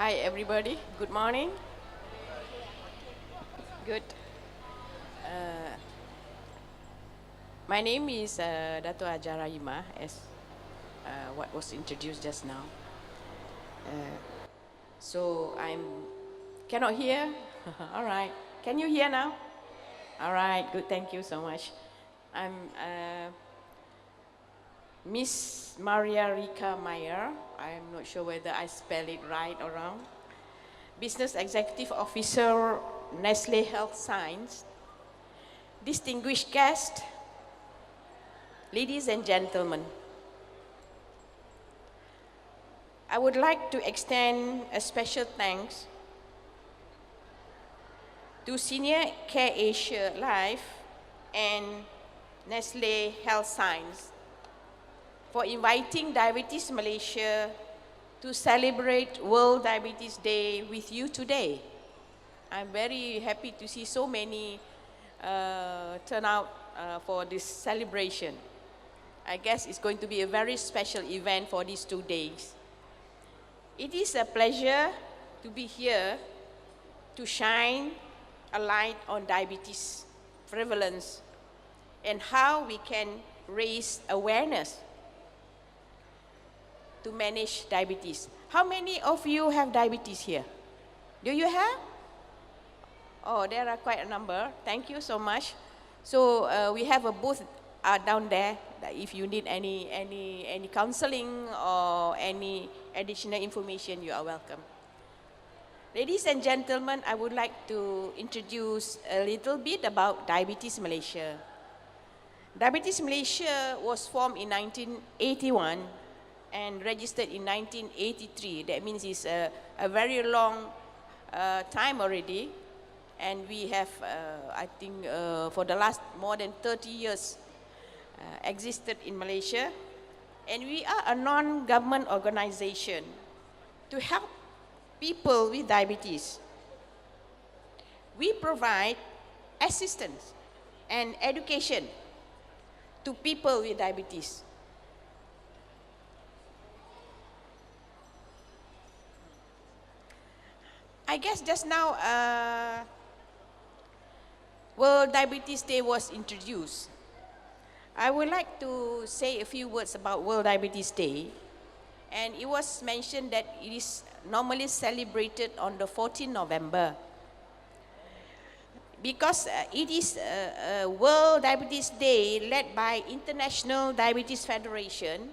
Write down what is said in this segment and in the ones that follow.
Hi everybody, good morning. Good. Uh, my name is Dato' Ajara Ima, as what was introduced just now. Uh, so I'm cannot hear. All right. Can you hear now? All right. Good. Thank you so much. I'm Miss Maria Rika Meyer. I'm not sure whether I spell it right or wrong. Business Executive Officer, Nestle Health Science. Distinguished guests, ladies and gentlemen, I would like to extend a special thanks to Senior Care Asia Life and Nestle Health Science for inviting Diabetes Malaysia to celebrate World Diabetes Day with you today. I'm very happy to see so many turn out for this celebration. I guess it's going to be a very special event for these 2 days. It is a pleasure to be here to shine a light on diabetes prevalence and how we can raise awareness to manage diabetes. How many of you have diabetes here? Do you have? Oh, there are quite a number. Thank you so much. So we have a booth down there. That if you need any counseling or any additional information, you are welcome. Ladies and gentlemen, I would like to introduce a little bit about Diabetes Malaysia. Diabetes Malaysia was formed in 1981 and registered in 1983. That means it's a very long time already. And we have, I think, for the last more than 30 years existed in Malaysia. And we are a non-government organization to help people with diabetes. We provide assistance and education to people with diabetes. I guess just now, World Diabetes Day was introduced. I would like to say a few words about World Diabetes Day. And it was mentioned that it is normally celebrated on the 14th November. Because it is a World Diabetes Day led by International Diabetes Federation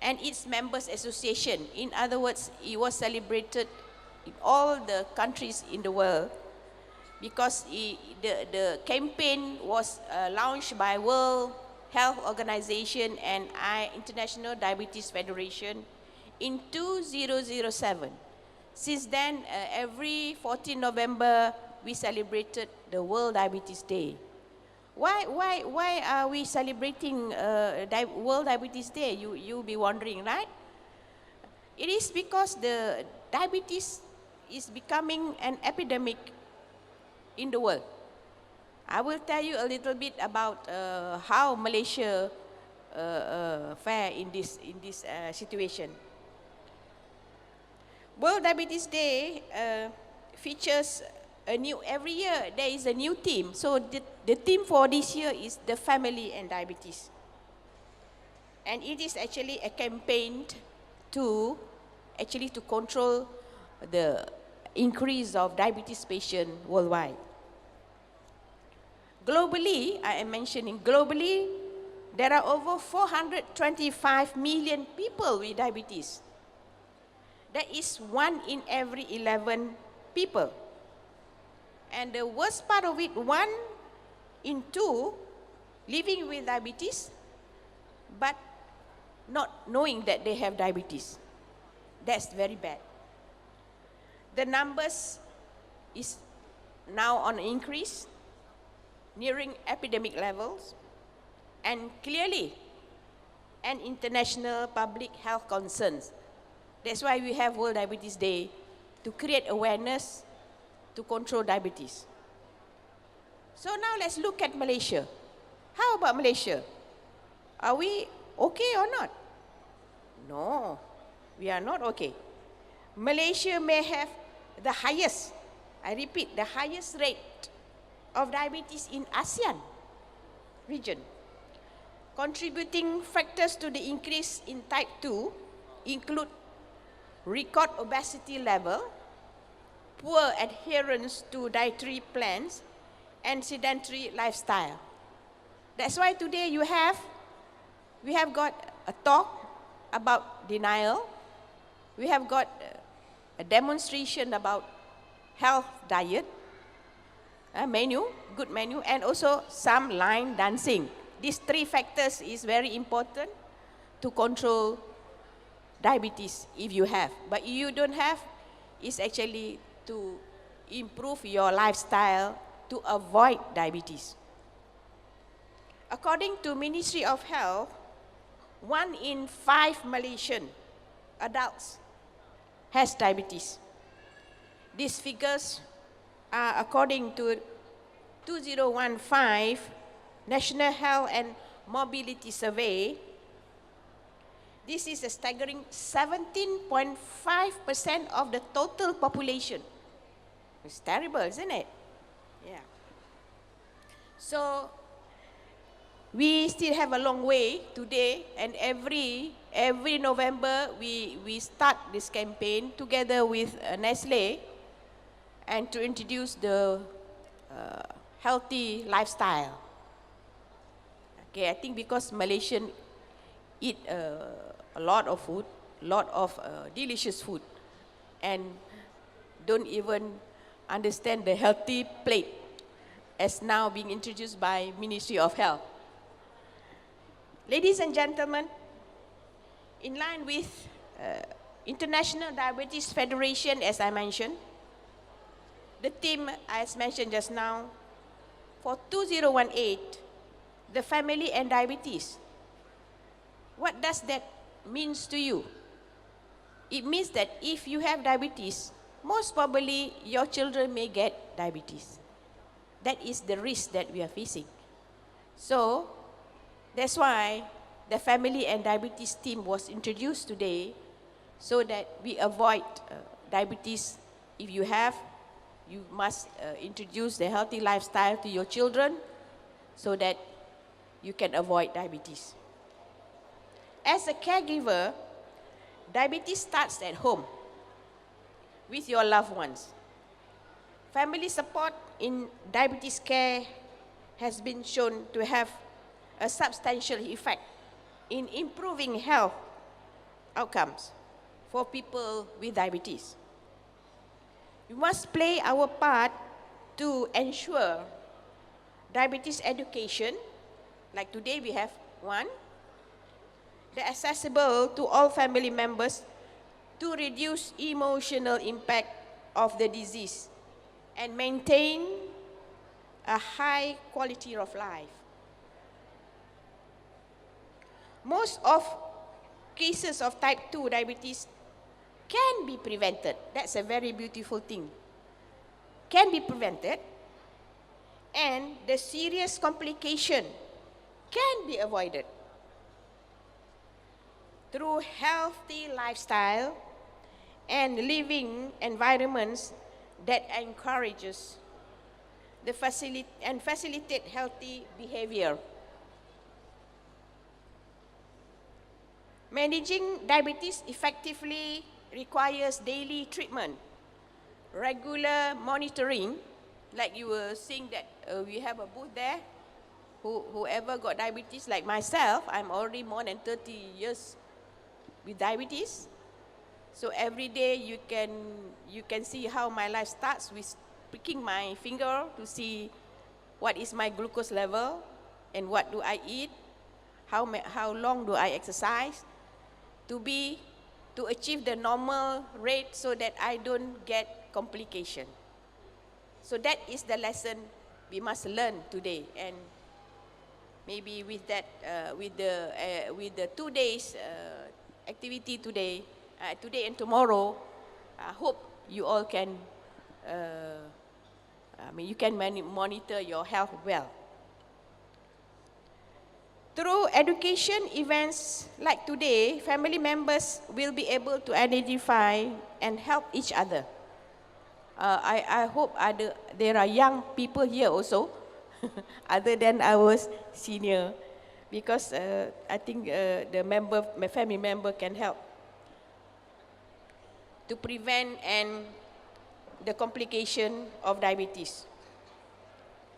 and its members association. In other words, it was celebrated in all the countries in the world because the campaign was launched by World Health Organization and International Diabetes Federation in 2007. Since then, every 14 November, we celebrated the World Diabetes Day. Why are we celebrating World Diabetes Day? You'll be wondering, right? It is because the diabetes is becoming an epidemic in the world. I will tell you a little bit about how Malaysia fare in this situation. World Diabetes Day features every year there is a new theme. So the theme for this year is the family and diabetes. And it is actually a campaign to control the increase of diabetes patients worldwide. Globally, I am mentioning globally, there are over 425 million people with diabetes. That is 1 in every 11 people. And the worst part of it, 1 in 2 living with diabetes, but not knowing that they have diabetes. That's very bad. The numbers is now on increase, nearing epidemic levels, and clearly an international public health concerns. That's why we have World Diabetes Day, to create awareness to control diabetes. So now let's look at Malaysia. How about Malaysia? Are we okay or not? No, we are not okay. Malaysia may have the highest, I repeat, the highest rate of diabetes in ASEAN region. Contributing factors to the increase in type 2 include record obesity level, poor adherence to dietary plans, and sedentary lifestyle. That's why today we have got a talk about denial. We have got a demonstration about health diet, a menu, good menu, and also some line dancing. These three factors is very important to control diabetes if you have. But if you don't have, it's actually to improve your lifestyle to avoid diabetes. According to Ministry of Health, 1 in 5 Malaysian adults has diabetes. These figures are according to 2015 National Health and Mobility Survey. This is a staggering 17.5% of the total population. It's terrible, isn't it? Yeah. So, we still have a long way today, and every November we start this campaign together with Nestle, and to introduce the healthy lifestyle. Okay, I think because Malaysian eat a lot of food, delicious food, and don't even understand the healthy plate as now being introduced by Ministry of Health. Ladies and gentlemen, in line with International Diabetes Federation, as I mentioned, the theme, as mentioned just now, for 2018, the family and diabetes. What does that mean to you? It means that if you have diabetes, most probably your children may get diabetes. That is the risk that we are facing. So, that's why the family and diabetes team was introduced today, so that we avoid diabetes. If you have, you must introduce the healthy lifestyle to your children so that you can avoid diabetes. As a caregiver, diabetes starts at home with your loved ones. Family support in diabetes care has been shown to have a substantial effect in improving health outcomes for people with diabetes. We must play our part to ensure diabetes education, like today we have one, they're accessible to all family members to reduce emotional impact of the disease and maintain a high quality of life. Most of cases of type 2 diabetes can be prevented. That's a very beautiful thing. Can be prevented, and the serious complication can be avoided through healthy lifestyle and living environments that encourages the facilitate healthy behavior. Managing diabetes effectively requires daily treatment, regular monitoring, like you were seeing that we have a booth there. Whoever got diabetes, like myself, I'm already more than 30 years with diabetes. So every day you can see how my life starts with pricking my finger to see what is my glucose level and what do I eat, how long do I exercise to achieve the normal rate so that I don't get complication. So that is the lesson we must learn today, and maybe with that, with the 2 days activity today and tomorrow, I hope you all can, you can monitor your health well. Through education events like today, family members will be able to identify and help each other. I hope there are young people here also, other than our senior, because I think my family member can help to prevent the complication of diabetes.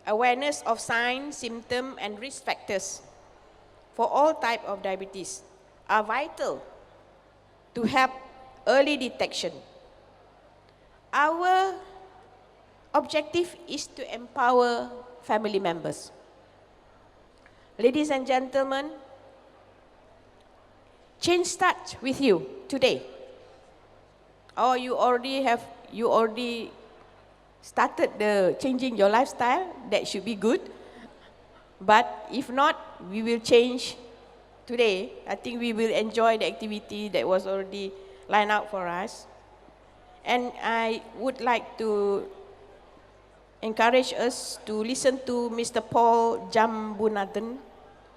Awareness of signs, symptoms, and risk factors for all types of diabetes are vital to help early detection. Our objective is to empower family members. Ladies and gentlemen, change starts with you today. Or you already started changing your lifestyle. That should be good. But if not, we will change today. I think we will enjoy the activity that was already lined out for us. And I would like to encourage us to listen to Mr. Paul Jambunathan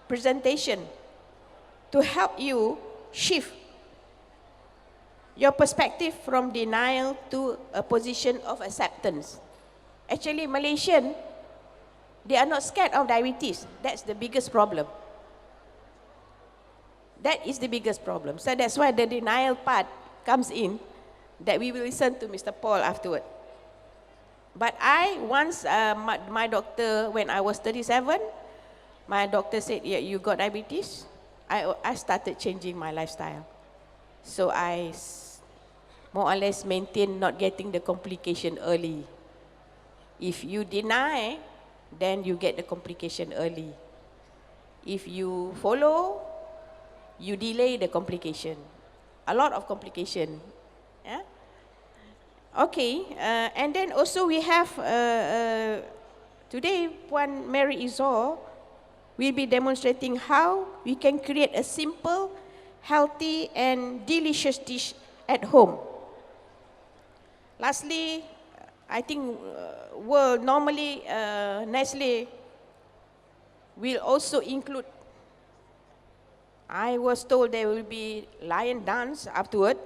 presentation to help you shift your perspective from denial to a position of acceptance. Actually, Malaysian, they are not scared of diabetes. That's the biggest problem. That is the biggest problem. So that's why the denial part comes in, that we will listen to Mr. Paul afterward. But once my doctor, when I was 37, my doctor said, yeah, you got diabetes. I started changing my lifestyle. So I more or less maintain not getting the complication early. If you deny, then you get the complication early. If you follow, you delay the complication. A lot of complication. Yeah? Okay, and then also we have, today, Puan Mary Izor will be demonstrating how we can create a simple, healthy, and delicious dish at home. Lastly, I think normally Nestle will also include, I was told there will be lion dance afterward.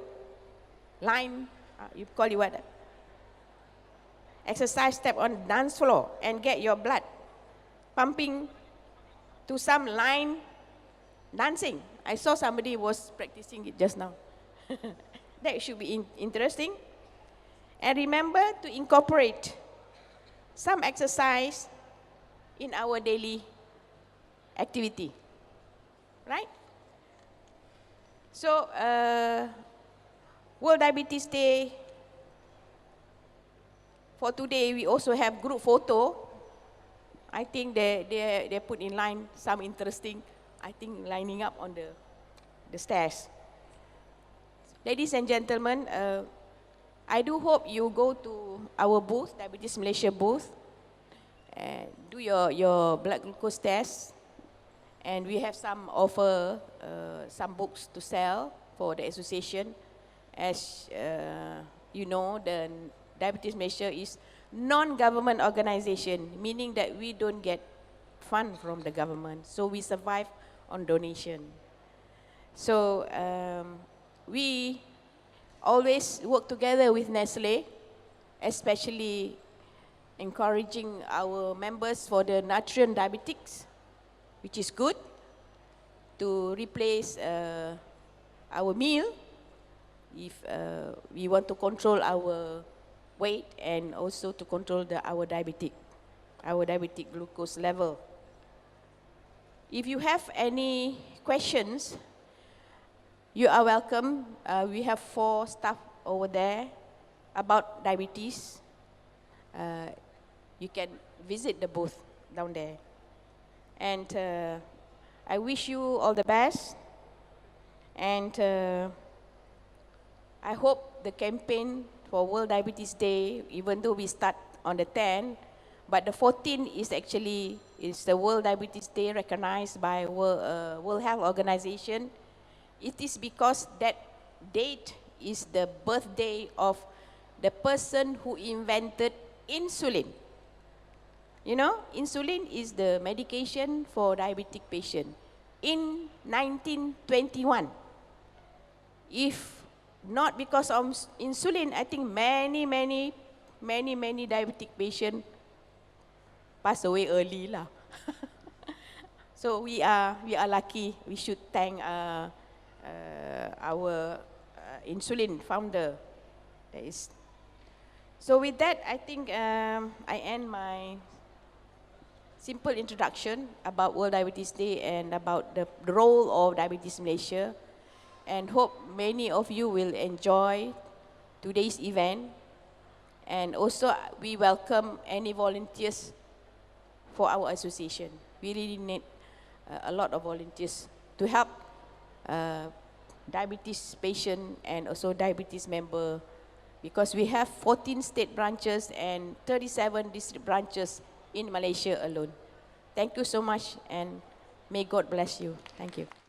You call it what? Exercise step on dance floor and get your blood pumping to some line dancing. I saw somebody was practicing it just now. That should be interesting. And remember to incorporate some exercise in our daily activity, right? So, World Diabetes Day, for today, we also have group photo. I think they put in line some interesting, I think, lining up on the stairs. Ladies and gentlemen, I do hope you go to our booth, Diabetes Malaysia booth, and do your blood glucose test. And we have some offer, some books to sell for the association. As you know, the Diabetes Malaysia is non-government organization, meaning that we don't get fund from the government. So we survive on donation. So we always work together with Nestle, especially encouraging our members for the nutrient diabetics, which is good, to replace our meal if we want to control our weight and also to control our diabetic glucose level. If you have any questions, you are welcome. We have 4 staff over there about diabetes. You can visit the booth down there. And I wish you all the best. And I hope the campaign for World Diabetes Day, even though we start on the 10th, but the 14th is the World Diabetes Day recognized by World Health Organization. It is because that date is the birthday of the person who invented insulin. You know, insulin is the medication for diabetic patient. in 1921. If not because of insulin, I think many diabetic patients pass away early lah. So we are lucky. We should thank our insulin founder. So with that, I think I end my simple introduction about World Diabetes Day and about the role of Diabetes Malaysia, and hope many of you will enjoy today's event. And also we welcome any volunteers for our association. We really need a lot of volunteers to help diabetes patient and also diabetes member, because we have 14 state branches and 37 district branches in Malaysia alone. Thank you so much, and may God bless you. Thank you.